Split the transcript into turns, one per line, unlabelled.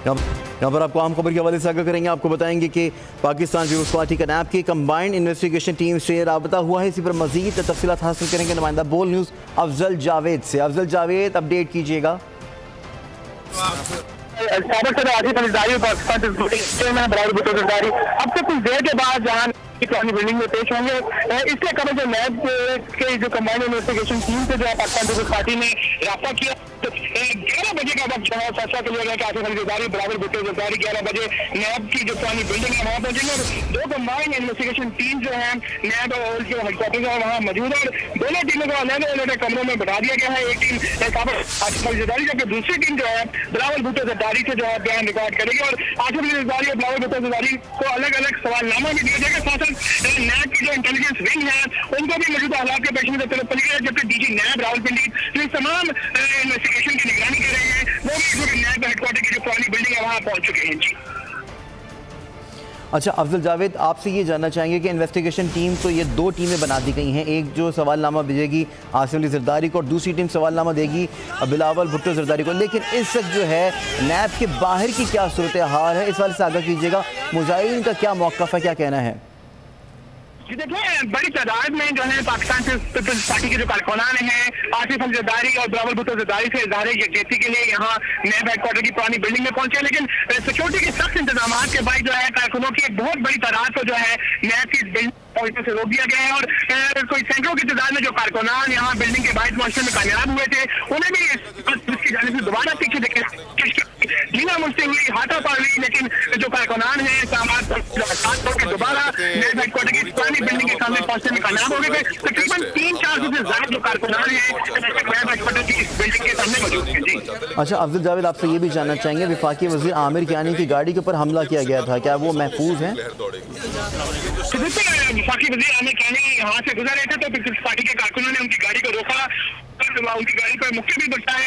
यहाँ पर आपको आम खबर के हवाले से आगाह करेंगे। आपको बताएंगे कि पाकिस्तान पीपल्स पार्टी का नैब की कंबाइंड इन्वेस्टिगेशन टीम से राबता हुआ है। इसी पर मजीद तफसीलात हासिल करेंगे नुमाइंदा बोल न्यूज़ अफजल जावेद से। अफजल जावेद, अपडेट कीजिएगा।
अब से कुछ देर के बाद जहां बिल्डिंग में पेश होंगे, इसके कबल जो नैब के जो कंबाइंड इन्वेस्टिगेशन टीम से जो है पाकिस्तान पीपल्स पार्टी ने रब्ता किया, 11 बजे का वक्त जो है फैसला कर लिया गया कि आसिफ अली जरदारी, बिलावल भुट्टो जरदारी 11 बजे नैब की जो पुरानी बिल्डिंग है वहाँ पहुंचेंगे और दो कंबाइंड इन्वेस्टिगेशन टीम जो है नैब और जो हेडक्वार्टर है वहाँ मौजूद है और दोनों टीमों को अलग अलग कमरों में बढ़ा दिया गया है। एक टीम आसिफ अली जरदारी जबकि दूसरी टीम जो है बिलावल भुट्टो जरदारी से जो है बयान रिकॉर्ड करेगी और आसिफ अली जरदारी और बिलावल भुट्टो जरदारी को अलग अलग सवालनामा भी दिया जाएगा। साथ साथ नैब की जो इंटेलिजेंस विंग है उनको भी मौजूदा हालात के पेश नजर तलब पड़ी है, जबकि डीजी नैब रावलपिंडी जो तमाम इन्वेस्टिगेशन की निगरानी कर रहे हैं वो भी नैब हेडक्वार्टर की जो पुरानी बिल्डिंग है वहाँ पहुंच चुके हैं। जी
अच्छा अफजल जावेद, आपसे ये जानना चाहेंगे कि इन्वेस्टिगेशन टीम तो ये दो टीमें बना दी गई हैं, एक जो सवालनामा भेजेगी आसिफ अली जरदारी को और दूसरी टीम सवालनामा देगी बिलावल भुट्टो जरदारी को, लेकिन इस वक्त जो है नैब के बाहर की क्या सूरत हाल है, इस वाले से आगाह कीजिएगा। मुजाहिरीन का क्या मौक़िफ़ है, क्या कहना है?
जी देखिए, बड़ी तादाद में जो है पाकिस्तान पीपल्स पार्टी के जो कारकुनान हैं आसिफ अली जरदारी और बिलावल भुट्टो जरदारी से इज़हार यकजहती के लिए यहाँ नैब हेडक्वार्टर की पुरानी बिल्डिंग में पहुंचे, लेकिन सिक्योरिटी के सख्त इंतजाम के बाद जो है कारकुनों की एक बहुत बड़ी तादाद को जो है नैब की बिल्डिंग पहुंचने से रोक दिया गया है और कोई सैकड़ों की तादाद में जो कारकुनान यहाँ बिल्डिंग के बाहर पहुंचने में कामयाब हुए थे उन्हें भी इसकी जानिब से दोबारा पीछे देखे लीना मुझसे हुई हाथा पड़ रही, लेकिन जो कारकुनान है दोबारा नैब हेडक्वार्टर की पुरानी बिल्डिंग के सामने पहुंचने में कामयाब हो गए थे। तकरीबन 300-400 से ज्यादा जो कारकुनान है नैब हेडक्वार्टर की इस बिल्डिंग के सामने मौजूद हैं। जी
अच्छा अफजल जावेद, आपसे ये भी जानना चाहेंगे, वफाकी वज़ीर आमिर कियानी की गाड़ी के ऊपर हमला किया गया था, क्या वो महफूज है?
वफाकी वज़ीर आमिर कियानी यहाँ से गुजर रहे थे तो पीपल्स पार्टी के कारकुनों ने उनकी गाड़ी को रोका, उनकी गाड़ी पर मुक्के भी बरसाए।